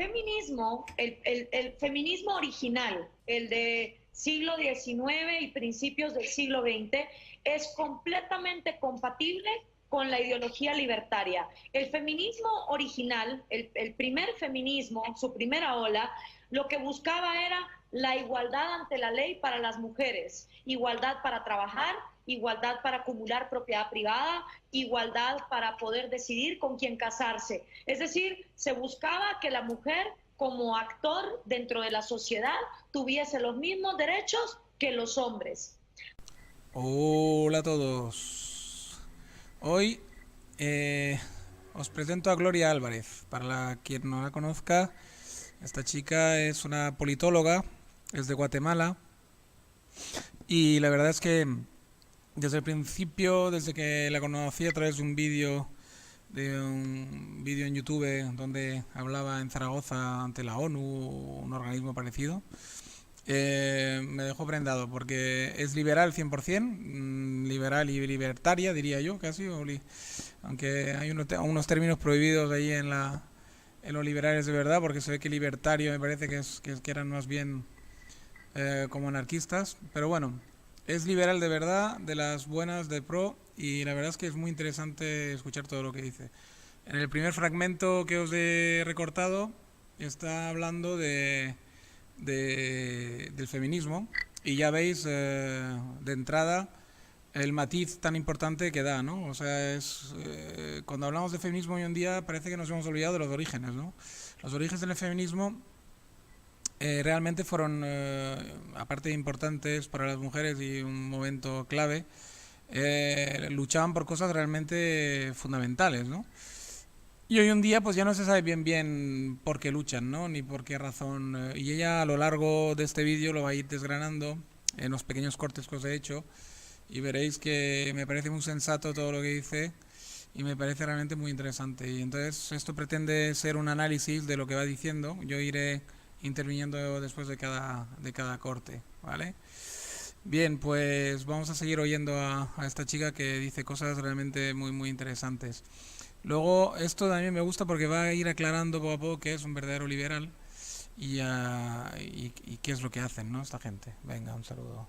feminismo, el feminismo original, el de siglo XIX y principios del siglo XX, es completamente compatible con la ideología libertaria. El feminismo original, el primer feminismo, su primera ola, lo que buscaba era la igualdad ante la ley para las mujeres, igualdad para trabajar, igualdad para acumular propiedad privada, igualdad para poder decidir con quién casarse. Es decir, se buscaba que la mujer como actor dentro de la sociedad tuviese los mismos derechos que los hombres. Hola a todos. Hoy os presento a Gloria Álvarez. Quien no la conozca, esta chica es una politóloga, es de Guatemala y la verdad es que desde el principio, desde que la conocí a través de un vídeo en YouTube donde hablaba en Zaragoza ante la ONU, un organismo parecido, me dejó prendado porque es liberal 100%, liberal y libertaria diría yo casi, aunque hay unos términos prohibidos ahí en los liberales de verdad, porque se ve que libertario me parece que eran más bien como anarquistas, pero bueno, es liberal de verdad, de las buenas, de pro, y la verdad es que es muy interesante escuchar todo lo que dice. En el primer fragmento que os he recortado está hablando del feminismo y ya veis de entrada el matiz tan importante que da, ¿no? O sea, cuando hablamos de feminismo hoy en día parece que nos hemos olvidado de los orígenes, ¿no? Los orígenes del feminismo realmente fueron, aparte de importantes para las mujeres y un momento clave, luchaban por cosas realmente fundamentales, ¿no? Y hoy en día pues ya no se sabe bien por qué luchan, ¿no? Ni por qué razón. Y ella a lo largo de este vídeo lo va a ir desgranando en los pequeños cortes que os he hecho y veréis que me parece muy sensato todo lo que dice y me parece realmente muy interesante. Y entonces esto pretende ser un análisis de lo que va diciendo. Yo iré interviniendo después de cada corte, ¿vale? Bien, pues vamos a seguir oyendo a esta chica que dice cosas realmente muy interesantes. Luego, esto también me gusta porque va a ir aclarando poco a poco qué es un verdadero liberal y qué es lo que hacen, ¿no? Esta gente. Venga, un saludo.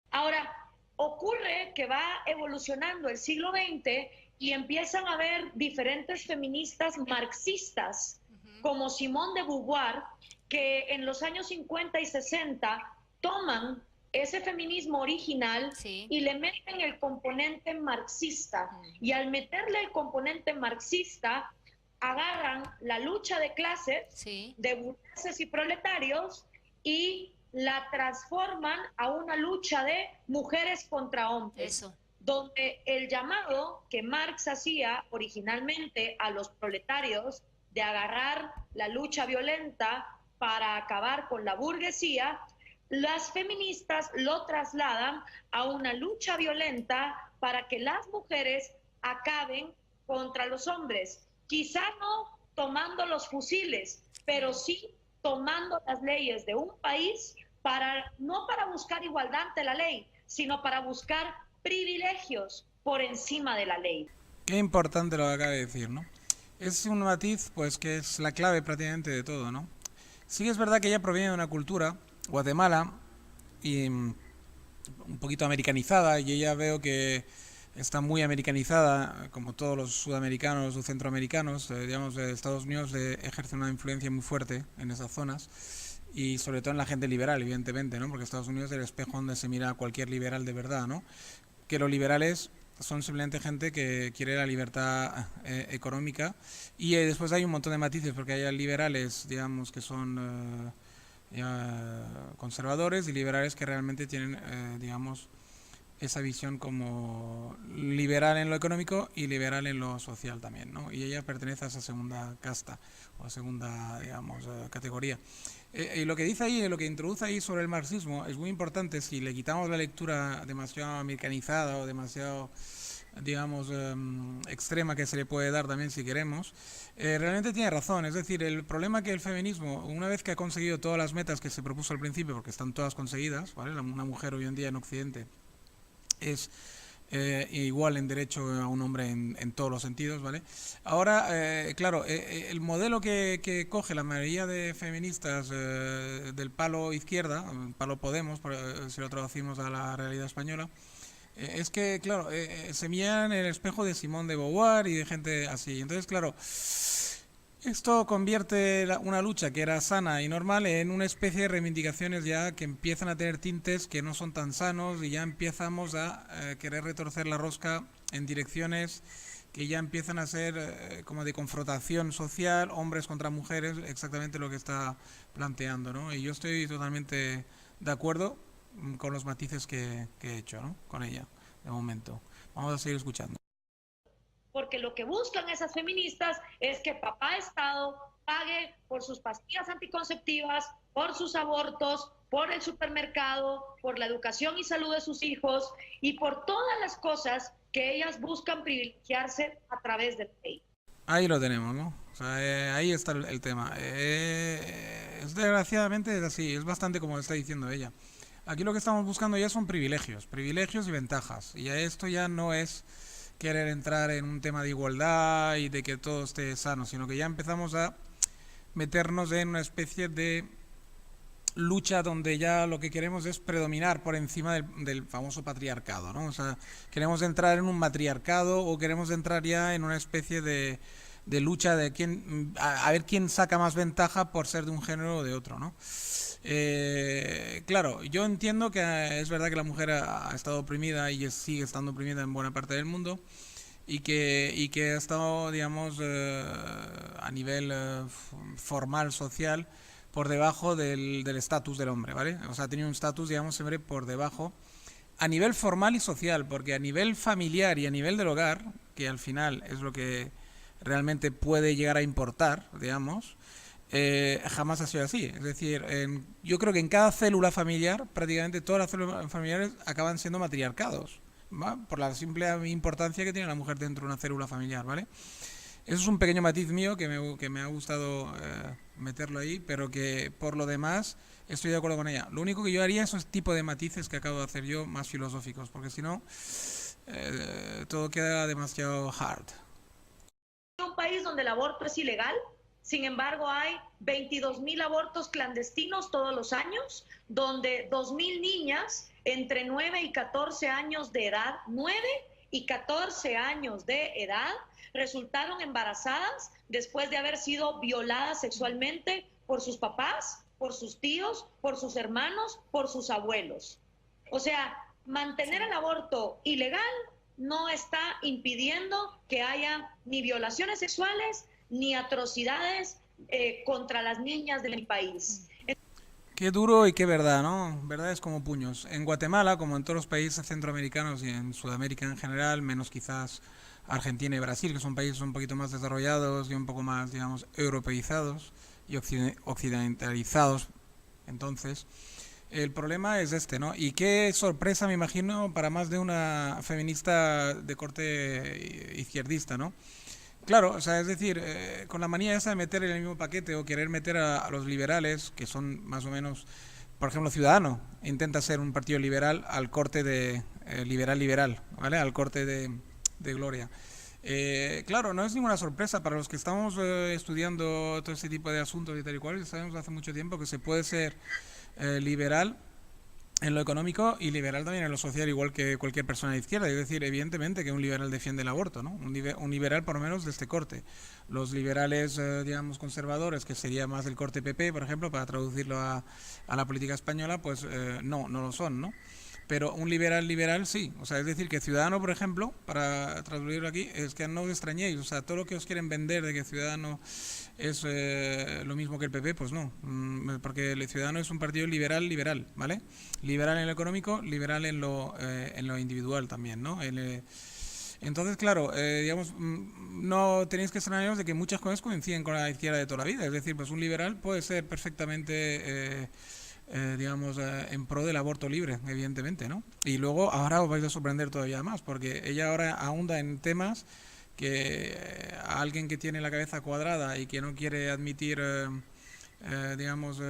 Ahora, ocurre que va evolucionando el siglo XX y empiezan a haber diferentes feministas marxistas, como Simone de Beauvoir, que en los años 50 y 60 toman ese feminismo original Sí. y le meten el componente marxista. Y al meterle el componente marxista, agarran la lucha de clases, Sí. de burgueses y proletarios, y la transforman a una lucha de mujeres contra hombres. Eso. Donde el llamado que Marx hacía originalmente a los proletarios de agarrar la lucha violenta para acabar con la burguesía, las feministas lo trasladan a una lucha violenta para que las mujeres acaben contra los hombres. Quizá no tomando los fusiles, pero sí tomando las leyes de un país no para buscar igualdad ante la ley, sino para buscar privilegios por encima de la ley. Qué importante lo que acaba de decir, ¿no? Es un matiz, pues, que es la clave prácticamente de todo, ¿no? Sí que es verdad que ella proviene de una cultura, Guatemala, y un poquito americanizada, y ella veo que está muy americanizada, como todos los sudamericanos o centroamericanos, digamos, Estados Unidos ejerce una influencia muy fuerte en esas zonas, y sobre todo en la gente liberal, evidentemente, ¿no? Porque Estados Unidos es el espejo donde se mira a cualquier liberal de verdad, ¿no? Que los liberales son simplemente gente que quiere la libertad económica y después hay un montón de matices porque hay liberales, digamos, que son conservadores y liberales que realmente tienen, digamos, esa visión como liberal en lo económico y liberal en lo social también, ¿no? Y ella pertenece a esa segunda casta o segunda, digamos, categoría. Y lo que dice ahí, lo que introduce ahí sobre el marxismo es muy importante. Si le quitamos la lectura demasiado americanizada o demasiado, digamos, extrema que se le puede dar también si queremos, realmente tiene razón. Es decir, el problema que el feminismo, una vez que ha conseguido todas las metas que se propuso al principio, porque están todas conseguidas, ¿vale? Una mujer hoy en día en Occidente es igual en derecho a un hombre en todos los sentidos, ¿vale? Ahora, claro, el modelo que coge la mayoría de feministas del palo izquierda, palo Podemos, si lo traducimos a la realidad española, es que, claro, se miran en el espejo de Simone de Beauvoir y de gente así. Entonces, claro, esto convierte una lucha que era sana y normal en una especie de reivindicaciones ya que empiezan a tener tintes que no son tan sanos y ya empezamos a querer retorcer la rosca en direcciones que ya empiezan a ser como de confrontación social, hombres contra mujeres, exactamente lo que está planteando, ¿no? Y yo estoy totalmente de acuerdo con los matices que he hecho, ¿no? Con ella, de momento. Vamos a seguir escuchando. Porque lo que buscan esas feministas es que papá Estado pague por sus pastillas anticonceptivas, por sus abortos, por el supermercado, por la educación y salud de sus hijos y por todas las cosas que ellas buscan privilegiarse a través del ley. Ahí lo tenemos, ¿no? O sea, ahí está el tema. Desgraciadamente es así, es bastante como está diciendo ella. Aquí lo que estamos buscando ya son privilegios, privilegios y ventajas. Y esto ya no es querer entrar en un tema de igualdad y de que todo esté sano, sino que ya empezamos a meternos en una especie de lucha donde ya lo que queremos es predominar por encima del famoso patriarcado, ¿no? O sea, queremos entrar en un matriarcado o queremos entrar ya en una especie de lucha de quién, a ver quién saca más ventaja por ser de un género o de otro, ¿no? Claro, yo entiendo que es verdad que la mujer ha estado oprimida y sigue estando oprimida en buena parte del mundo y que ha estado, digamos, a nivel formal, social, por debajo del estatus del hombre, ¿vale? O sea, ha tenido un estatus, digamos, siempre por debajo a nivel formal y social, porque a nivel familiar y a nivel del hogar, que al final es lo que realmente puede llegar a importar, digamos, jamás ha sido así. Es decir, yo creo que en cada célula familiar, prácticamente todas las células familiares acaban siendo matriarcados, ¿va? Por la simple importancia que tiene la mujer dentro de una célula familiar, ¿vale? Eso es un pequeño matiz mío que me ha gustado meterlo ahí, pero que por lo demás estoy de acuerdo con ella. Lo único que yo haría es ese tipo de matices que acabo de hacer yo, más filosóficos, porque si no, todo queda demasiado hard. Un país donde el aborto es ilegal, sin embargo hay 22.000 abortos clandestinos todos los años, donde 2.000 niñas entre 9 y 14 años de edad, 9 y 14 años de edad, resultaron embarazadas después de haber sido violadas sexualmente por sus papás, por sus tíos, por sus hermanos, por sus abuelos. O sea, mantener el aborto ilegal no está impidiendo que haya ni violaciones sexuales ni atrocidades contra las niñas de mi país. Qué duro y qué verdad, ¿no? Verdades como puños. En Guatemala, como en todos los países centroamericanos y en Sudamérica en general, menos quizás Argentina y Brasil, que son países un poquito más desarrollados y un poco más, digamos, europeizados y occidentalizados. Entonces, el problema es este, ¿no? Y qué sorpresa, me imagino, para más de una feminista de corte izquierdista, ¿no? Claro, o sea, es decir, con la manía esa de meter en el mismo paquete o querer meter a los liberales, que son más o menos, por ejemplo, Ciudadano, intenta ser un partido liberal al corte de liberal, ¿vale? Al corte de Gloria. Claro, no es ninguna sorpresa para los que estamos estudiando todo este tipo de asuntos y tal y cual, sabemos hace mucho tiempo que se puede ser liberal en lo económico y liberal también en lo social, igual que cualquier persona de izquierda. Es decir, evidentemente que un liberal defiende el aborto, ¿no? Un liberal por lo menos de este corte. Los liberales, digamos, conservadores, que sería más del corte PP, por ejemplo, para traducirlo a la política española, pues no lo son, ¿no? Pero un liberal sí. O sea, es decir, que Ciudadano, por ejemplo, para traducirlo aquí, es que no os extrañéis. O sea, todo lo que os quieren vender de que Ciudadano es lo mismo que el PP, pues no. Porque el Ciudadano es un partido liberal, ¿vale? Liberal en lo económico, liberal en lo individual también, ¿no? Entonces, claro, digamos, no tenéis que extrañaros de que muchas cosas coinciden con la izquierda de toda la vida. Es decir, pues un liberal puede ser perfectamente... digamos, en pro del aborto libre, evidentemente, ¿no? Y luego ahora os vais a sorprender todavía más, porque ella ahora ahonda en temas que a alguien que tiene la cabeza cuadrada y que no quiere admitir digamos,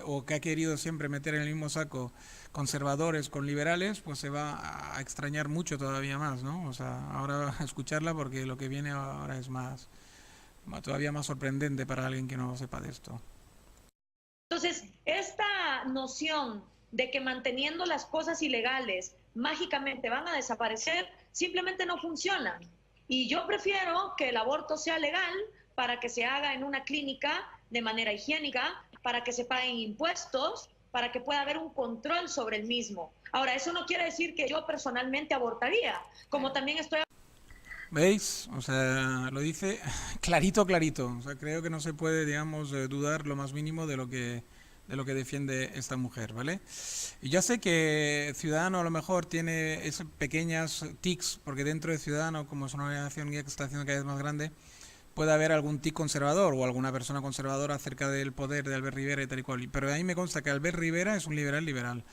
o que ha querido siempre meter en el mismo saco conservadores con liberales, pues se va a extrañar mucho todavía más, ¿no? O sea, ahora escucharla porque lo que viene ahora es todavía más sorprendente para alguien que no sepa de esto. Entonces, esta noción de que manteniendo las cosas ilegales mágicamente van a desaparecer, simplemente no funciona. Y yo prefiero que el aborto sea legal para que se haga en una clínica de manera higiénica, para que se paguen impuestos, para que pueda haber un control sobre el mismo. Ahora, eso no quiere decir que yo personalmente abortaría, como también estoy... ¿Veis? O sea, lo dice clarito, clarito. O sea, creo que no se puede, digamos, dudar lo más mínimo de lo que defiende esta mujer, ¿vale? Y ya sé que Ciudadano a lo mejor tiene esas pequeñas tics, porque dentro de Ciudadano, como es una organización que está haciendo cada vez más grande, puede haber algún tic conservador o alguna persona conservadora acerca del poder de Albert Rivera y tal y cual. Pero a mí me consta que Albert Rivera es un liberal.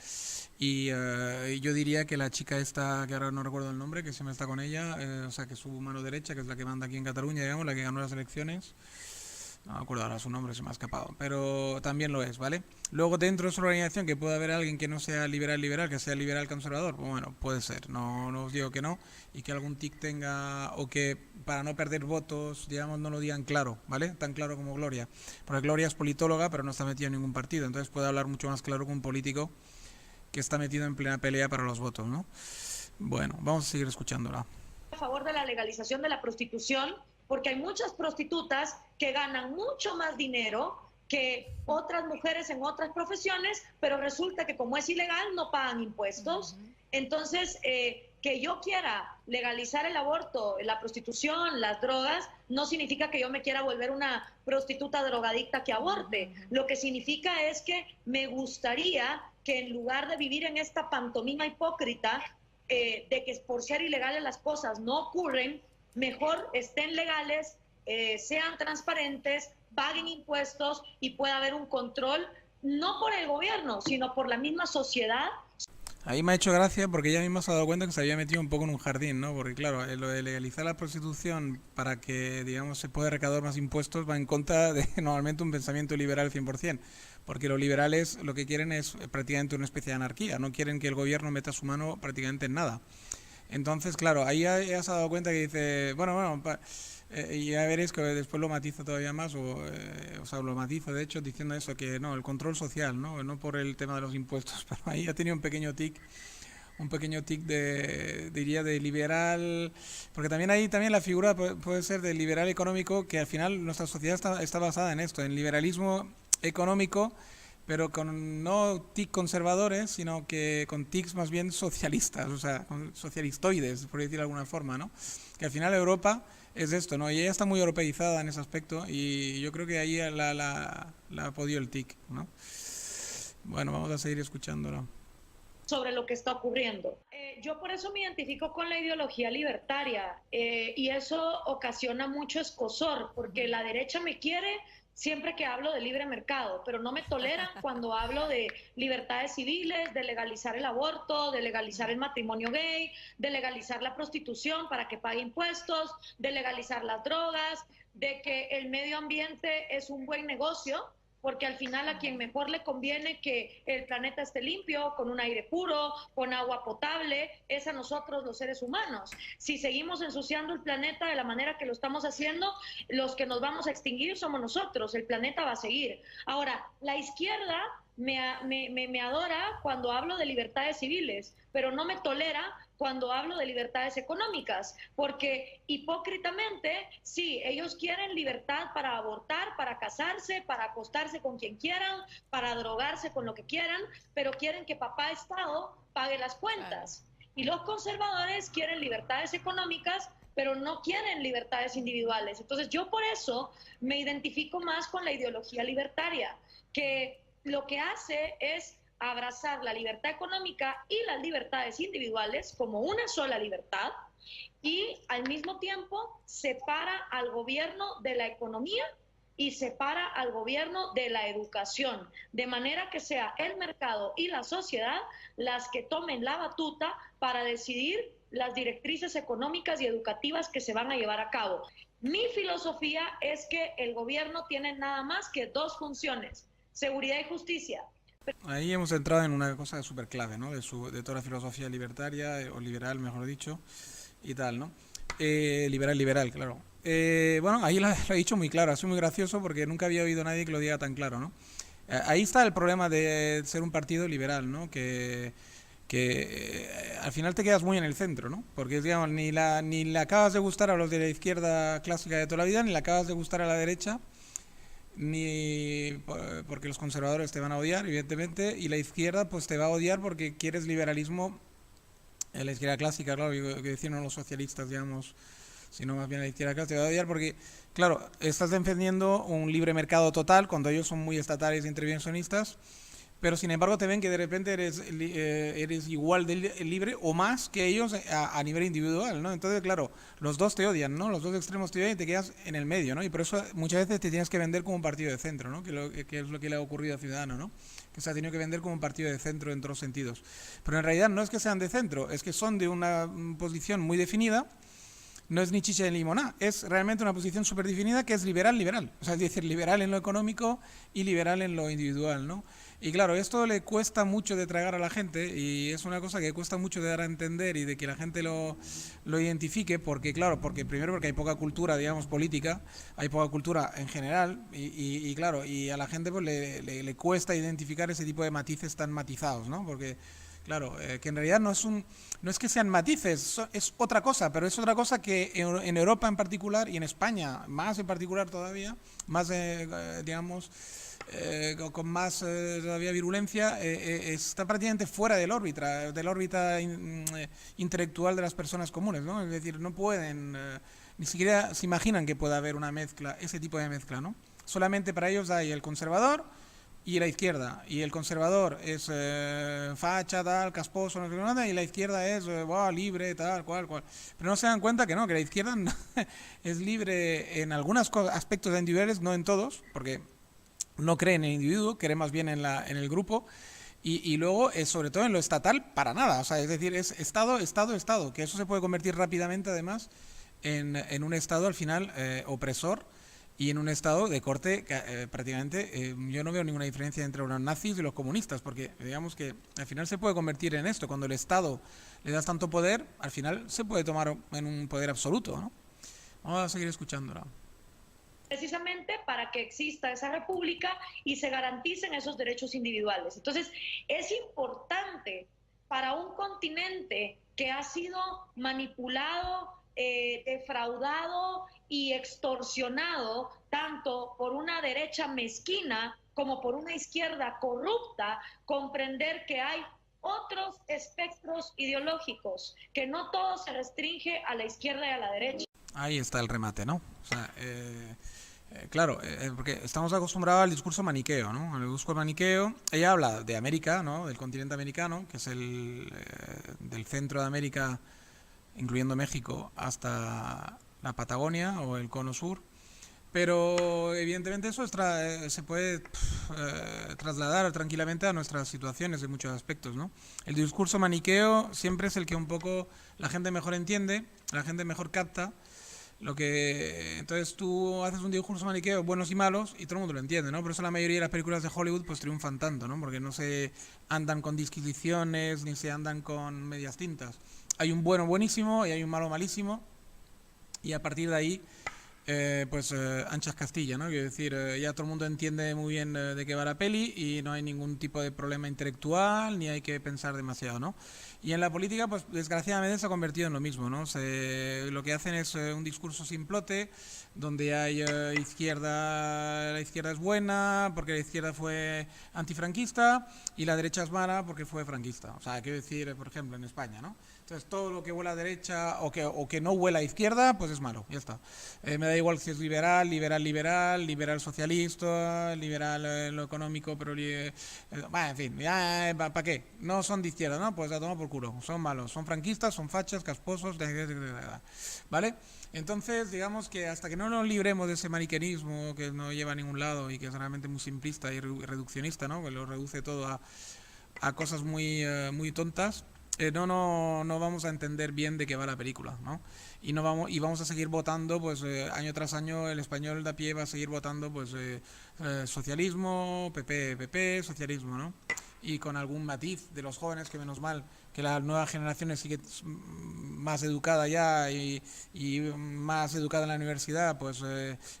Y yo diría que la chica esta, que ahora no recuerdo el nombre, que siempre está con ella, o sea, que es su mano derecha, que es la que manda aquí en Cataluña, digamos, la que ganó las elecciones. No me acuerdo ahora su nombre, se me ha escapado, pero también lo es, ¿vale? Luego dentro de su organización que pueda haber alguien que no sea liberal, que sea liberal conservador, pues bueno, puede ser, no os digo que no, y que algún tic tenga, o que para no perder votos, digamos, no lo digan claro, ¿vale? Tan claro como Gloria, porque Gloria es politóloga, pero no está metida en ningún partido, entonces puede hablar mucho más claro que un político que está metido en plena pelea para los votos, ¿no? Bueno, vamos a seguir escuchándola. A favor de la legalización de la prostitución, porque hay muchas prostitutas que ganan mucho más dinero que otras mujeres en otras profesiones, pero resulta que como es ilegal no pagan impuestos. Entonces, que yo quiera legalizar el aborto, la prostitución, las drogas, no significa que yo me quiera volver una prostituta drogadicta que aborte. Lo que significa es que me gustaría que en lugar de vivir en esta pantomima hipócrita, de que por ser ilegales las cosas no ocurren, mejor estén legales, sean transparentes, paguen impuestos y pueda haber un control, no por el gobierno, sino por la misma sociedad. Ahí me ha hecho gracia porque ella misma se ha dado cuenta que se había metido un poco en un jardín, ¿no? Porque claro, lo de legalizar la prostitución para que, digamos, se pueda recaudar más impuestos va en contra de normalmente un pensamiento liberal 100%, porque los liberales lo que quieren es prácticamente una especie de anarquía, no quieren que el gobierno meta su mano prácticamente en nada. Entonces, claro, ahí ya se ha dado cuenta que dice, bueno, y ya veréis que después lo matiza todavía más, o sea, lo matiza de hecho diciendo eso, que no, el control social, no por el tema de los impuestos, pero ahí ha tenido un pequeño tic diría, de liberal, porque también ahí también la figura puede ser de liberal económico, que al final nuestra sociedad está basada en esto, en liberalismo económico, pero con no tic conservadores, sino que con tics más bien socialistas, o sea, con socialistoides, por decir de alguna forma, ¿no? Que al final Europa es esto, ¿no? Y ella está muy europeizada en ese aspecto y yo creo que ahí la ha podido el tic, ¿no? Bueno, vamos a seguir escuchándola. Sobre lo que está ocurriendo. Yo por eso me identifico con la ideología libertaria y eso ocasiona mucho escozor, porque la derecha me quiere siempre que hablo de libre mercado, pero no me toleran cuando hablo de libertades civiles, de legalizar el aborto, de legalizar el matrimonio gay, de legalizar la prostitución para que pague impuestos, de legalizar las drogas, de que el medio ambiente es un buen negocio, porque al final a quien mejor le conviene que el planeta esté limpio, con un aire puro, con agua potable, es a nosotros los seres humanos. Si seguimos ensuciando el planeta de la manera que lo estamos haciendo, los que nos vamos a extinguir somos nosotros, el planeta va a seguir. Ahora, la izquierda me adora cuando hablo de libertades civiles, pero no me tolera cuando hablo de libertades económicas, porque hipócritamente, sí, ellos quieren libertad para abortar, para casarse, para acostarse con quien quieran, para drogarse con lo que quieran, pero quieren que papá Estado pague las cuentas. Y los conservadores quieren libertades económicas, pero no quieren libertades individuales. Entonces yo por eso me identifico más con la ideología libertaria, que lo que hace es abrazar la libertad económica y las libertades individuales como una sola libertad y al mismo tiempo separa al gobierno de la economía y separa al gobierno de la educación, de manera que sea el mercado y la sociedad las que tomen la batuta para decidir las directrices económicas y educativas que se van a llevar a cabo. Mi filosofía es que el gobierno tiene nada más que dos funciones: seguridad y justicia. Ahí hemos entrado en una cosa súper clave, ¿no? De toda la filosofía libertaria, o liberal, mejor dicho, y tal, ¿no? Liberal, claro. Bueno, ahí lo he dicho muy claro, ha sido muy gracioso porque nunca había oído a nadie que lo diga tan claro, ¿no? Ahí está el problema de ser un partido liberal, ¿no? Que al final te quedas muy en el centro, ¿no? Porque, digamos, ni le acabas de gustar a los de la izquierda clásica de toda la vida, ni le acabas de gustar a la derecha, porque los conservadores te van a odiar, evidentemente, y la izquierda pues te va a odiar porque quieres liberalismo, la izquierda clásica, claro, que decían los socialistas, digamos, sino más bien la izquierda clásica, te va a odiar porque, claro, estás defendiendo un libre mercado total cuando ellos son muy estatales e intervencionistas, pero sin embargo te ven que de repente eres igual de libre o más que ellos a nivel individual, ¿no? Entonces, claro, los dos te odian, ¿no? Los dos extremos te odian y te quedas en el medio, ¿no? Y por eso muchas veces te tienes que vender como un partido de centro, ¿no? Que es lo que le ha ocurrido a Ciudadanos, ¿no? Que se ha tenido que vender como un partido de centro en todos los sentidos. Pero en realidad no es que sean de centro, es que son de una posición muy definida. No es ni chicha ni limonada, es realmente una posición súper definida que es liberal. O sea, es decir, liberal en lo económico y liberal en lo individual, ¿no? Y claro, esto le cuesta mucho de tragar a la gente y es una cosa que cuesta mucho de dar a entender y de que la gente lo identifique porque, claro, primero porque hay poca cultura, digamos, política, hay poca cultura en general y claro, y a la gente pues le cuesta identificar ese tipo de matices tan matizados, ¿no? Porque claro, que en realidad no es que sean matices, es otra cosa, pero es otra cosa que en Europa en particular y en España más en particular todavía, más digamos, con más todavía virulencia, está prácticamente fuera de la órbita intelectual de las personas comunes, ¿no? Es decir, no pueden, ni siquiera se imaginan que pueda haber una mezcla, ese tipo de mezcla, ¿no? Solamente para ellos hay el conservador y la izquierda, y el conservador es facha, tal, casposo, no sé nada, y la izquierda es libre, tal, cual. Pero no se dan cuenta que no, que la izquierda es libre en algunos aspectos individuales, no en todos, porque no cree en el individuo, cree más bien en el grupo, y luego, sobre todo en lo estatal, para nada, o sea, es decir, es Estado, que eso se puede convertir rápidamente, además, en un Estado, al final, opresor, y en un estado de corte prácticamente yo no veo ninguna diferencia entre los nazis y los comunistas, porque digamos que al final se puede convertir en esto, cuando el Estado le das tanto poder, al final se puede tomar en un poder absoluto, ¿no? Vamos a seguir escuchándola. Precisamente para que exista esa república y se garanticen esos derechos individuales. Entonces, es importante para un continente que ha sido manipulado, defraudado y extorsionado tanto por una derecha mezquina como por una izquierda corrupta, comprender que hay otros espectros ideológicos, que no todo se restringe a la izquierda y a la derecha. Ahí está el remate, ¿no? O sea, claro, porque estamos acostumbrados al discurso maniqueo, ¿no? El discurso maniqueo, ella habla de América, ¿no? Del continente americano, que es del centro de América, incluyendo México, hasta la Patagonia o el Cono Sur. Pero evidentemente eso se puede trasladar tranquilamente a nuestras situaciones en muchos aspectos, ¿no? El discurso maniqueo siempre es el que un poco la gente mejor entiende, la gente mejor capta. Entonces tú haces un discurso maniqueo, buenos y malos, y todo el mundo lo entiende, ¿no? Por eso la mayoría de las películas de Hollywood pues triunfan tanto, ¿no? Porque no se andan con disquisiciones ni se andan con medias tintas. Hay un bueno buenísimo y hay un malo malísimo, y a partir de ahí anchas Castilla, ¿no? Quiero decir, ya todo el mundo entiende muy bien de qué va la peli y no hay ningún tipo de problema intelectual ni hay que pensar demasiado, ¿no? Y en la política, pues desgraciadamente se ha convertido en lo mismo, ¿no? Lo que hacen es un discurso simplote donde hay la izquierda es buena porque la izquierda fue antifranquista y la derecha es mala porque fue franquista. O sea, quiero decir, por ejemplo, en España, ¿no? Entonces todo lo que huela a derecha o que no huela a izquierda, pues es malo, ya está. Me da igual si es liberal socialista, liberal en lo económico, pero bueno, en fin, ¿para qué? No son de izquierda, ¿no? Pues a tomar por culo, son malos, son franquistas, son fachas, casposos, ¿vale? Entonces, digamos que hasta que no nos libremos de ese maniqueísmo que no lleva a ningún lado y que es realmente muy simplista y reduccionista, ¿no? Que lo reduce todo a cosas muy tontas, no vamos a entender bien de qué va la película, ¿no? Y vamos a seguir votando, pues año tras año el español de a pie va a seguir votando, pues socialismo, PP, socialismo, ¿no? Y con algún matiz de los jóvenes, que menos mal que la nueva generación sí que es más educada ya y más educada en la universidad, pues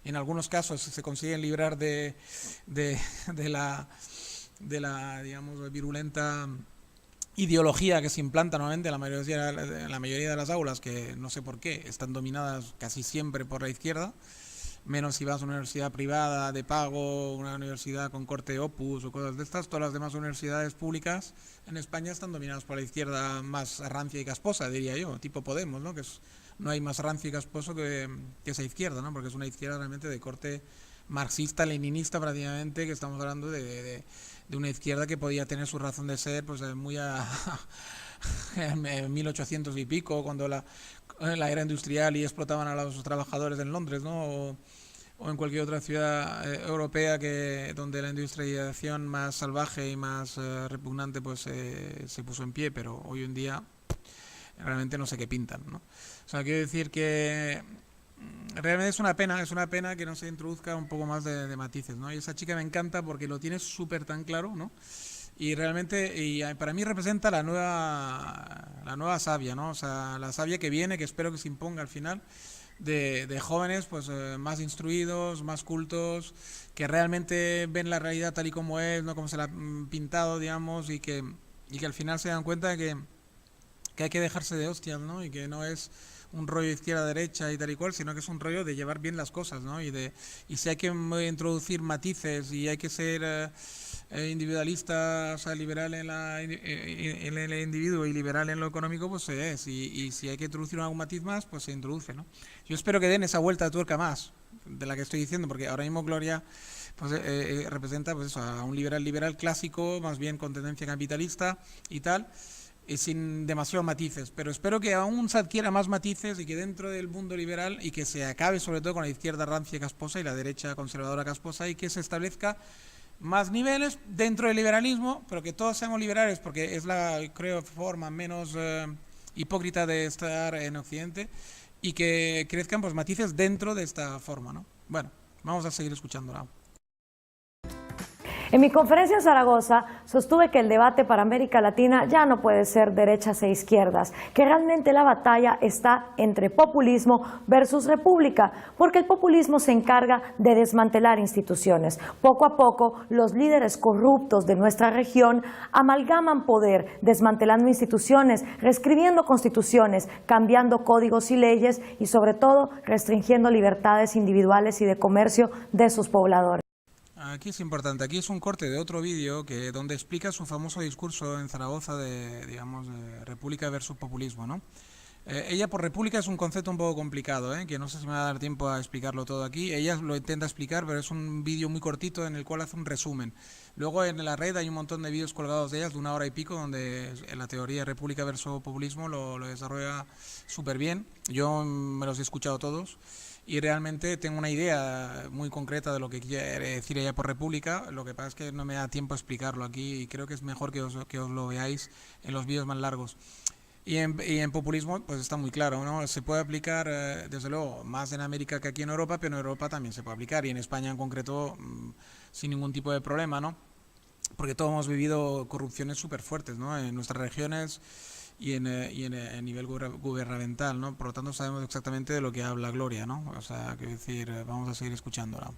en algunos casos se consiguen librar de, de la digamos, virulenta ideología que se implanta nuevamente en la mayoría de las aulas, que no sé por qué están dominadas casi siempre por la izquierda, menos si vas a una universidad privada de pago, una universidad con corte Opus o cosas de estas. Todas las demás universidades públicas en España están dominadas por la izquierda más rancia y casposa, diría yo, tipo Podemos, ¿no? No hay más rancio y casposo que esa izquierda, ¿no? Porque es una izquierda realmente de corte marxista, leninista prácticamente, que estamos hablando de una izquierda que podía tener su razón de ser pues muy en 1800 y pico, cuando la era industrial y explotaban a los trabajadores en Londres, ¿no? O en cualquier otra ciudad europea donde la industrialización más salvaje y más repugnante pues se puso en pie, pero hoy en día realmente no sé qué pintan, ¿no? O sea, quiero decir que realmente es una pena que no se introduzca un poco más de matices, ¿no? Y esa chica me encanta porque lo tiene súper tan claro, ¿no? Y realmente, para mí representa la nueva savia, ¿no? O sea, la savia que viene, que espero que se imponga al final, de jóvenes pues más instruidos, más cultos, que realmente ven la realidad tal y como es, no como se la han pintado, digamos, y que al final se dan cuenta de que hay que dejarse de hostias, ¿no? Y que no es un rollo izquierda-derecha y tal y cual, sino que es un rollo de llevar bien las cosas, ¿no? Y si hay que introducir matices y hay que ser individualista, o sea, liberal en el individuo y liberal en lo económico, pues se es. Y si hay que introducir algún matiz más, pues se introduce, ¿no? Yo espero que den esa vuelta de tuerca más, de la que estoy diciendo, porque ahora mismo Gloria pues representa pues eso, a un liberal clásico, más bien con tendencia capitalista y tal, sin demasiados matices, pero espero que aún se adquiera más matices y que dentro del mundo liberal y que se acabe sobre todo con la izquierda rancia casposa y la derecha conservadora casposa, y que se establezca más niveles dentro del liberalismo, pero que todos seamos liberales porque es la, creo, forma menos hipócrita de estar en Occidente, y que crezcan pues matices dentro de esta forma, ¿no? Bueno, vamos a seguir escuchándola. En mi conferencia en Zaragoza sostuve que el debate para América Latina ya no puede ser derechas e izquierdas, que realmente la batalla está entre populismo versus república, porque el populismo se encarga de desmantelar instituciones. Poco a poco, los líderes corruptos de nuestra región amalgaman poder, desmantelando instituciones, reescribiendo constituciones, cambiando códigos y leyes y sobre todo restringiendo libertades individuales y de comercio de sus pobladores. Aquí es importante, aquí es un corte de otro vídeo donde explica su famoso discurso en Zaragoza digamos, de República versus populismo, ¿no? Ella por república es un concepto un poco complicado, que no sé si me va a dar tiempo a explicarlo todo aquí. Ella lo intenta explicar, pero es un vídeo muy cortito en el cual hace un resumen. Luego en la red hay un montón de vídeos colgados de ellas de 1 hora y pico, donde la teoría de república versus populismo lo desarrolla súper bien. Yo me los he escuchado todos y realmente tengo una idea muy concreta de lo que quiere decir ella por república. Lo que pasa es que no me da tiempo a explicarlo aquí y creo que es mejor que os lo veáis en los vídeos más largos. Y en populismo pues está muy claro, ¿no? Se puede aplicar, desde luego, más en América que aquí en Europa, pero en Europa también se puede aplicar, y en España en concreto sin ningún tipo de problema, ¿no? Porque todos hemos vivido corrupciones súper fuertes, ¿no? En nuestras regiones y en nivel gubernamental, ¿no? Por lo tanto sabemos exactamente de lo que habla Gloria, ¿no? O sea, quiero decir, vamos a seguir escuchándola.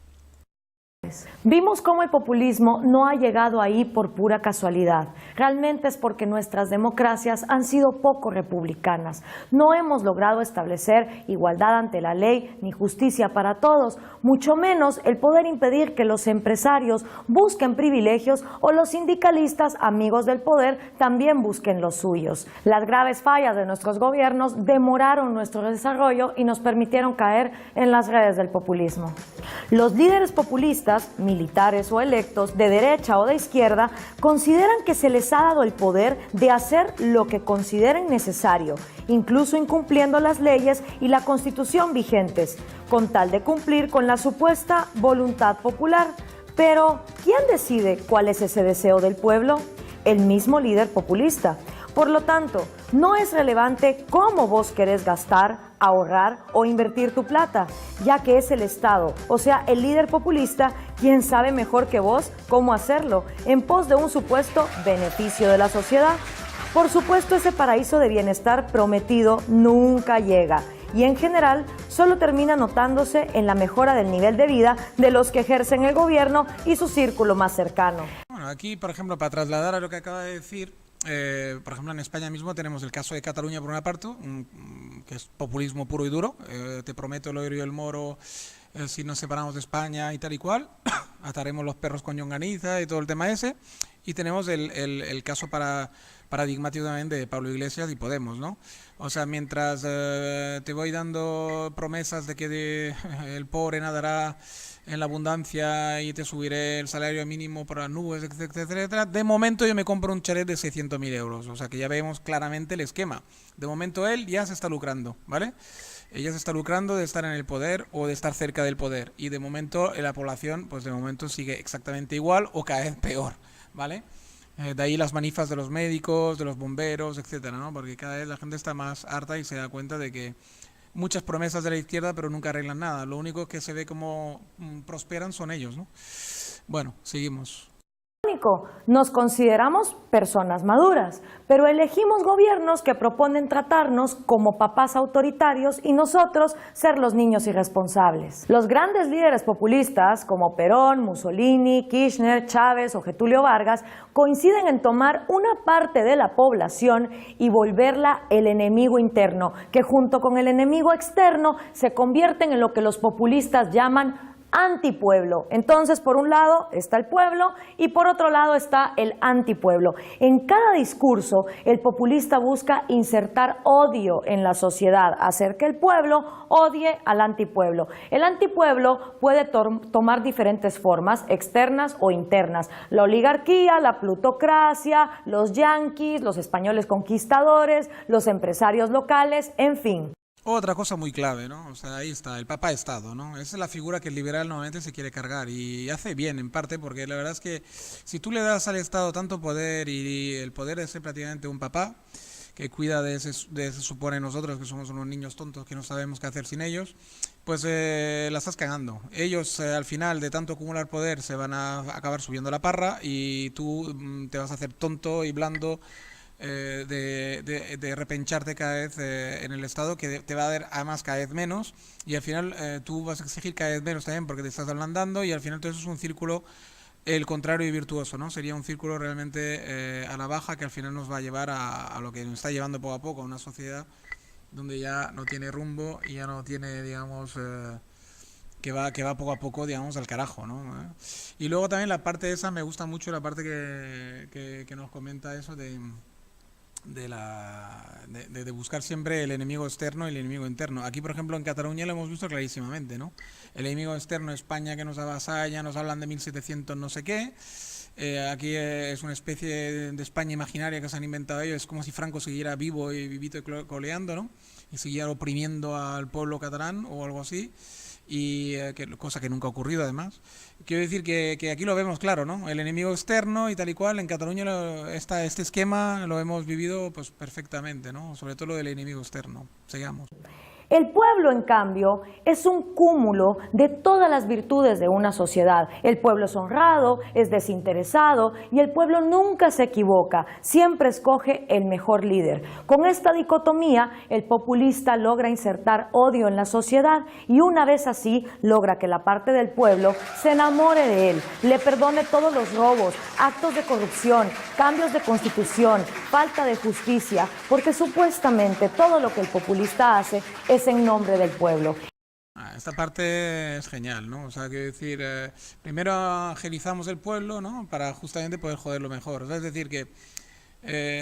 Vimos cómo el populismo no ha llegado ahí por pura casualidad. Realmente es porque nuestras democracias han sido poco republicanas. No hemos logrado establecer igualdad ante la ley ni justicia para todos, mucho menos el poder impedir que los empresarios busquen privilegios o los sindicalistas, amigos del poder, también busquen los suyos. Las graves fallas de nuestros gobiernos demoraron nuestro desarrollo y nos permitieron caer en las redes del populismo. Los líderes populistas, militares o electos, de derecha o de izquierda, consideran que se les ha dado el poder de hacer lo que consideren necesario, incluso incumpliendo las leyes y la Constitución vigentes, con tal de cumplir con la supuesta voluntad popular. Pero, ¿quién decide cuál es ese deseo del pueblo? El mismo líder populista. Por lo tanto, no es relevante cómo vos querés gastar, ahorrar o invertir tu plata, ya que es el Estado, o sea, el líder populista, quien sabe mejor que vos cómo hacerlo, en pos de un supuesto beneficio de la sociedad. Por supuesto, ese paraíso de bienestar prometido nunca llega y en general solo termina notándose en la mejora del nivel de vida de los que ejercen el gobierno y su círculo más cercano. Bueno, aquí, por ejemplo, para trasladar a lo que acaba de decir, por ejemplo, en España mismo tenemos el caso de Cataluña por una parte, que es populismo puro y duro. Te prometo el oro y el moro, si nos separamos de España y tal y cual, ataremos los perros con llonganiza y todo el tema ese. Y tenemos el caso paradigmático también de Pablo Iglesias y Podemos, ¿no? O sea, mientras te voy dando promesas de que el pobre nadará en la abundancia y te subiré el salario mínimo por las nubes, etcétera, etcétera, de momento yo me compro un chalet de 600.000 euros. O sea, que ya vemos claramente el esquema. De momento él ya se está lucrando, ¿vale? Ella se está lucrando de estar en el poder o de estar cerca del poder. Y de momento la población, pues de momento sigue exactamente igual o cada vez peor, ¿vale? De ahí las manifas de los médicos, de los bomberos, etcétera, ¿no? Porque cada vez la gente está más harta y se da cuenta de que muchas promesas de la izquierda, pero nunca arreglan nada. Lo único que se ve como prosperan son ellos, ¿no? Bueno, seguimos. Nos consideramos personas maduras, pero elegimos gobiernos que proponen tratarnos como papás autoritarios y nosotros ser los niños irresponsables. Los grandes líderes populistas como Perón, Mussolini, Kirchner, Chávez o Getúlio Vargas coinciden en tomar una parte de la población y volverla el enemigo interno, que junto con el enemigo externo se convierten en lo que los populistas llaman antipueblo. Entonces, por un lado está el pueblo y por otro lado está el antipueblo. En cada discurso, el populista busca insertar odio en la sociedad, hacer que el pueblo odie al antipueblo. El antipueblo puede tomar diferentes formas, externas o internas. La oligarquía, la plutocracia, los yanquis, los españoles conquistadores, los empresarios locales, en fin. Otra cosa muy clave, ¿no? O sea, ahí está, el Papa Estado, ¿no? Esa es la figura que el liberal normalmente se quiere cargar y hace bien en parte porque la verdad es que si tú le das al Estado tanto poder y el poder de ser prácticamente un papá que cuida de ese supone nosotros que somos unos niños tontos que no sabemos qué hacer sin ellos, pues la estás cagando. Ellos al final de tanto acumular poder se van a acabar subiendo la parra y tú te vas a hacer tonto y blando de repencharte cada vez en el Estado, que te va a dar además cada vez menos y al final tú vas a exigir cada vez menos también porque te estás ablandando y al final todo eso es un círculo el contrario y virtuoso, ¿no? Sería un círculo realmente a la baja que al final nos va a llevar a lo que nos está llevando poco a poco, a una sociedad donde ya no tiene rumbo y ya no tiene, digamos, que va poco a poco, digamos, al carajo, ¿no? Y luego también la parte esa, me gusta mucho la parte que nos comenta eso de buscar siempre el enemigo externo y el enemigo interno. Aquí, por ejemplo, en Cataluña lo hemos visto clarísimamente, ¿no? El enemigo externo, España, que nos avasalla, nos hablan de 1700 no sé qué. Aquí es una especie de España imaginaria que se han inventado ellos. Es como si Franco siguiera vivo y vivito y coleando, ¿no? Y siguiera oprimiendo al pueblo catalán o algo así. Y cosa que nunca ha ocurrido además. Quiero decir que aquí lo vemos claro, ¿no? El enemigo externo y tal y cual. En Cataluña este esquema lo hemos vivido pues perfectamente, ¿no? Sobre todo lo del enemigo externo. Sigamos. El pueblo, en cambio, es un cúmulo de todas las virtudes de una sociedad. El pueblo es honrado, es desinteresado y el pueblo nunca se equivoca, siempre escoge el mejor líder. Con esta dicotomía, el populista logra insertar odio en la sociedad y una vez así logra que la parte del pueblo se enamore de él, le perdone todos los robos, actos de corrupción, cambios de constitución, falta de justicia, porque supuestamente todo lo que el populista hace es en nombre del pueblo. Esta parte es genial, ¿no? O sea, quiero decir, primero angelizamos el pueblo, ¿no? Para justamente poder joderlo mejor. O sea, es decir, que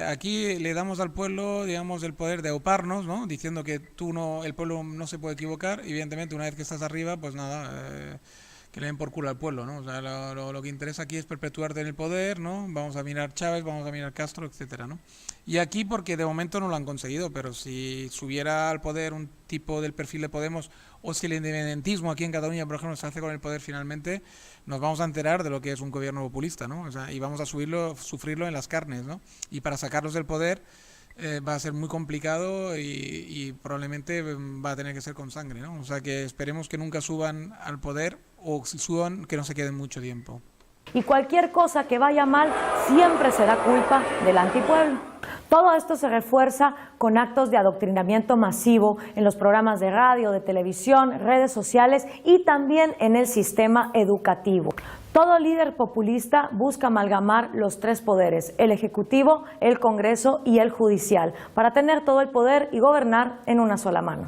aquí le damos al pueblo, digamos, el poder de auparnos, ¿no? Diciendo que el pueblo no se puede equivocar. Evidentemente, una vez que estás arriba, pues nada, que le den por culo al pueblo, ¿no? O sea, lo que interesa aquí es perpetuarte en el poder, ¿no? Vamos a mirar Chávez, vamos a mirar Castro, etcétera, ¿no? Y aquí porque de momento no lo han conseguido, pero si subiera al poder un tipo del perfil de Podemos, o si el independentismo aquí en Cataluña, por ejemplo, se hace con el poder finalmente, nos vamos a enterar de lo que es un gobierno populista, ¿no? O sea, y vamos a sufrirlo en las carnes, ¿no? Y para sacarlos del poder va a ser muy complicado y probablemente va a tener que ser con sangre, ¿no? O sea que esperemos que nunca suban al poder, o si suban, que no se queden mucho tiempo. Y cualquier cosa que vaya mal siempre será culpa del antipueblo. Todo esto se refuerza con actos de adoctrinamiento masivo en los programas de radio, de televisión, redes sociales y también en el sistema educativo. Todo líder populista busca amalgamar los tres poderes, el ejecutivo, el Congreso y el judicial, para tener todo el poder y gobernar en una sola mano.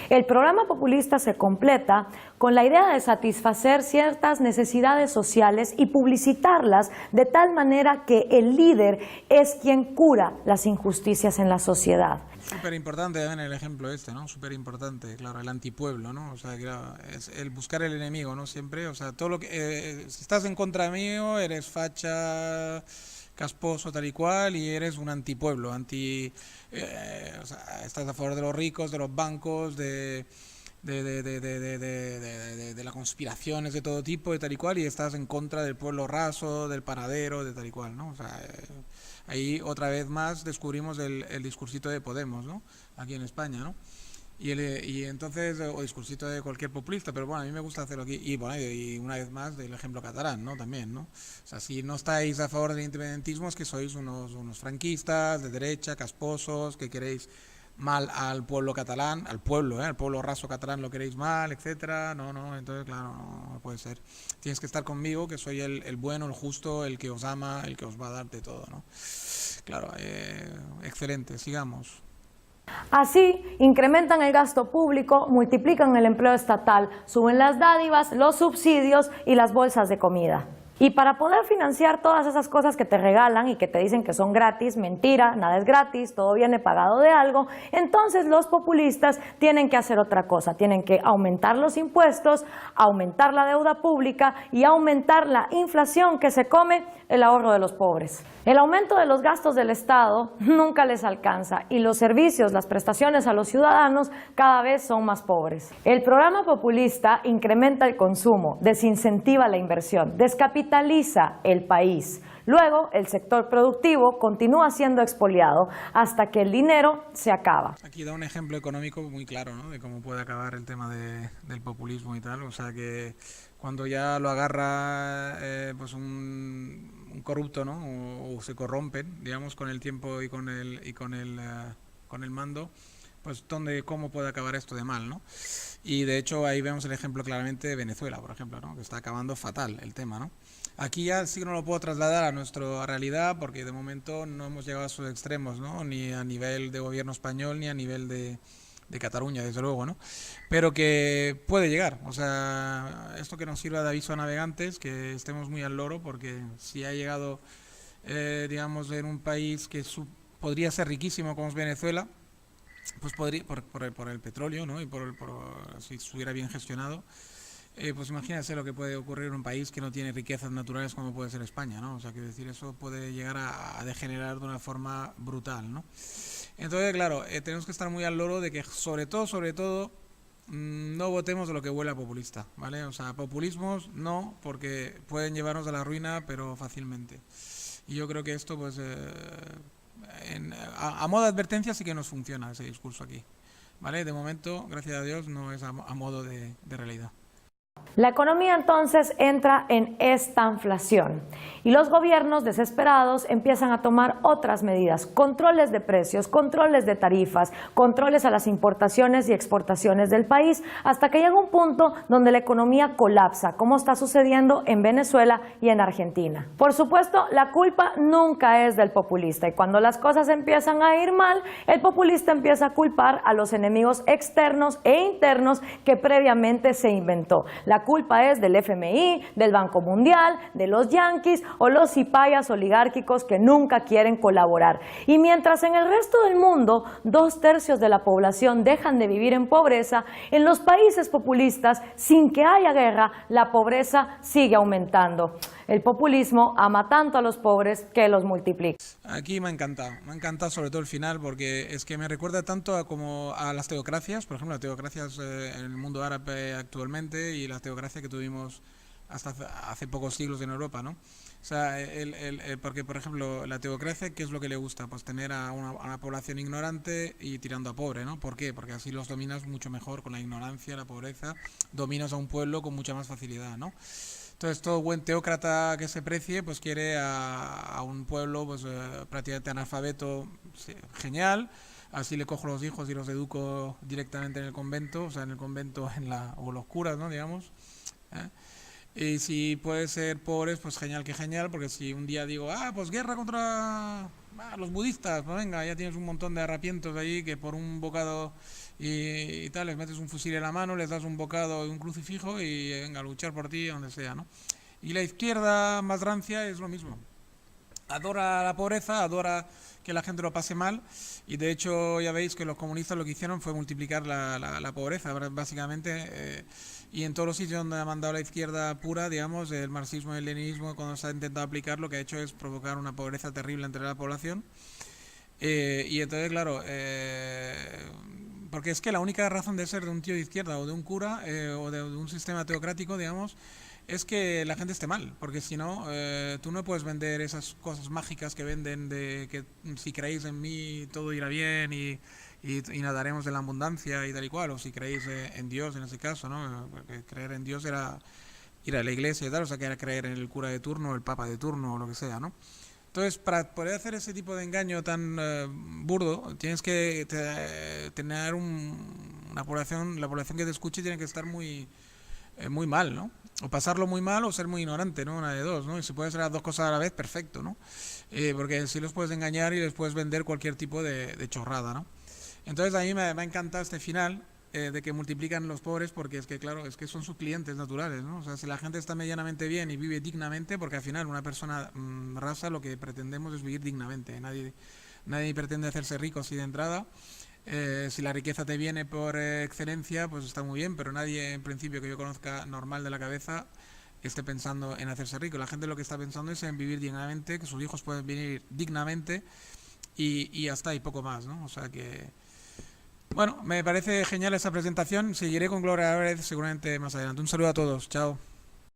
El programa populista se completa con la idea de satisfacer ciertas necesidades sociales y publicitarlas de tal manera que el líder es quien cura las injusticias en la sociedad. Súper importante también el ejemplo este, ¿no? Súper importante, claro, el antipueblo, ¿no? O sea, claro, es el buscar el enemigo, ¿no? Siempre, o sea, todo lo que... si estás en contra mío, eres facha, casposo, tal y cual, y eres un antipueblo, o sea, estás a favor de los ricos, de los bancos, de las conspiraciones de todo tipo, de tal y cual, y estás en contra del pueblo raso, del panadero, de tal y cual, ¿no? O sea, ahí otra vez más descubrimos el discursito de Podemos, ¿no? Aquí en España, ¿no? Y entonces, o discursito de cualquier populista, pero bueno, a mí me gusta hacerlo aquí, y bueno, y una vez más del ejemplo catalán, ¿no? También, ¿no? O sea, si no estáis a favor del independentismo es que sois unos franquistas de derecha, casposos, que queréis mal al pueblo catalán, al pueblo raso catalán lo queréis mal, etcétera. No, entonces claro, no puede ser. Tienes que estar conmigo, que soy el bueno, el justo, el que os ama, el que os va a dar de todo, ¿no? Claro, excelente, sigamos. Así, incrementan el gasto público, multiplican el empleo estatal, suben las dádivas, los subsidios y las bolsas de comida. Y para poder financiar todas esas cosas que te regalan y que te dicen que son gratis, mentira, nada es gratis, todo viene pagado de algo, entonces los populistas tienen que hacer otra cosa, tienen que aumentar los impuestos, aumentar la deuda pública y aumentar la inflación que se come el ahorro de los pobres. El aumento de los gastos del Estado nunca les alcanza y los servicios, las prestaciones a los ciudadanos cada vez son más pobres. El programa populista incrementa el consumo, desincentiva la inversión, descapitaliza el país. Luego, el sector productivo continúa siendo expoliado hasta que el dinero se acaba. Aquí da un ejemplo económico muy claro, ¿no? De cómo puede acabar el tema del populismo y tal. O sea que cuando ya lo agarra pues un corrupto, ¿no? O se corrompen, digamos, con el tiempo y con el mando, pues cómo puede acabar esto de mal, ¿no? Y de hecho ahí vemos el ejemplo claramente de Venezuela, por ejemplo, ¿no? Que está acabando fatal el tema, ¿no? Aquí ya sí que no lo puedo trasladar a nuestra realidad porque de momento no hemos llegado a esos extremos, ¿no? Ni a nivel de gobierno español ni a nivel de Cataluña, desde luego, ¿no? Pero que puede llegar, o sea, esto que nos sirva de aviso a navegantes, que estemos muy al loro, porque si ha llegado, digamos, en un país que podría ser riquísimo como es Venezuela, pues podría, por el petróleo, ¿no? Y si estuviera bien gestionado, pues imagínense lo que puede ocurrir en un país que no tiene riquezas naturales como puede ser España, ¿no? O sea, quiero decir, eso puede llegar a degenerar de una forma brutal, ¿no? Entonces, claro, tenemos que estar muy al loro de que sobre todo, no votemos de lo que huele a populista, ¿vale? O sea, populismos no, porque pueden llevarnos a la ruina, pero fácilmente. Y yo creo que esto, pues, a modo de advertencia sí que nos funciona ese discurso aquí, ¿vale? De momento, gracias a Dios, no es a modo de realidad. La economía entonces entra en estanflación y los gobiernos desesperados empiezan a tomar otras medidas, controles de precios, controles de tarifas, controles a las importaciones y exportaciones del país, hasta que llega un punto donde la economía colapsa, como está sucediendo en Venezuela y en Argentina. Por supuesto, la culpa nunca es del populista y cuando las cosas empiezan a ir mal, el populista empieza a culpar a los enemigos externos e internos que previamente se inventó. La la culpa es del FMI, del Banco Mundial, de los yanquis o los cipayas oligárquicos que nunca quieren colaborar. Y mientras en el resto del mundo 2/3 de la población dejan de vivir en pobreza, en los países populistas, sin que haya guerra, la pobreza sigue aumentando. El populismo ama tanto a los pobres que los multiplica. Aquí me ha encantado sobre todo el final, porque es que me recuerda tanto como a las teocracias, por ejemplo, las teocracias en el mundo árabe actualmente y las teocracias que tuvimos hasta hace pocos siglos en Europa, ¿no? O sea, porque, por ejemplo, la teocracia, ¿qué es lo que le gusta? Pues tener a una población ignorante y tirando a pobre, ¿no? ¿Por qué? Porque así los dominas mucho mejor con la ignorancia, la pobreza, dominas a un pueblo con mucha más facilidad, ¿no? Entonces, todo buen teócrata que se precie, pues quiere a un pueblo pues prácticamente analfabeto, sí, genial. Así le cojo los hijos y los educo directamente en el convento, o sea, en el convento o los curas, ¿no? Digamos. ¿Eh? Y si puede ser pobres, pues genial que genial, porque si un día digo, pues guerra contra los budistas, pues venga, ya tienes un montón de harapientos ahí que por un bocado y tal, les metes un fusil en la mano, les das un bocado y un crucifijo y venga, a luchar por ti donde sea, ¿no? Y la izquierda más rancia es lo mismo. Adora la pobreza, adora que la gente lo pase mal, y de hecho ya veis que los comunistas lo que hicieron fue multiplicar la pobreza, básicamente, y en todos los sitios donde ha mandado la izquierda pura, digamos, el marxismo y el leninismo, cuando se ha intentado aplicar, lo que ha hecho es provocar una pobreza terrible entre la población, y entonces, claro, porque es que la única razón de ser de un tío de izquierda o de un cura o de un sistema teocrático, digamos, es que la gente esté mal, porque si no, tú no puedes vender esas cosas mágicas que venden de que si creéis en mí todo irá bien y nadaremos de la abundancia y tal y cual, o si creéis en Dios en ese caso, ¿no? Porque creer en Dios era ir a la iglesia y tal, o sea que era creer en el cura de turno, el papa de turno o lo que sea, ¿no? Entonces, para poder hacer ese tipo de engaño tan burdo, tienes que tener la población que te escuche tiene que estar muy mal, ¿no? O pasarlo muy mal o ser muy ignorante, ¿no? Una de dos, ¿no? Y si puedes hacer las dos cosas a la vez, perfecto, ¿no? Porque así los puedes engañar y les puedes vender cualquier tipo de chorrada, ¿no? Entonces a mí me ha encantado este final de que multiplican los pobres, porque es que, claro, es que son sus clientes naturales, ¿no? O sea, si la gente está medianamente bien y vive dignamente, porque al final una persona rasa lo que pretendemos es vivir dignamente, nadie pretende hacerse rico así de entrada. Si la riqueza te viene por excelencia, pues está muy bien, pero nadie en principio que yo conozca normal de la cabeza esté pensando en hacerse rico. La gente lo que está pensando es en vivir dignamente, que sus hijos pueden vivir dignamente y hasta y poco más, ¿no? O sea que, bueno, me parece genial esa presentación. Seguiré con Gloria Álvarez seguramente más adelante. Un saludo a todos, chao.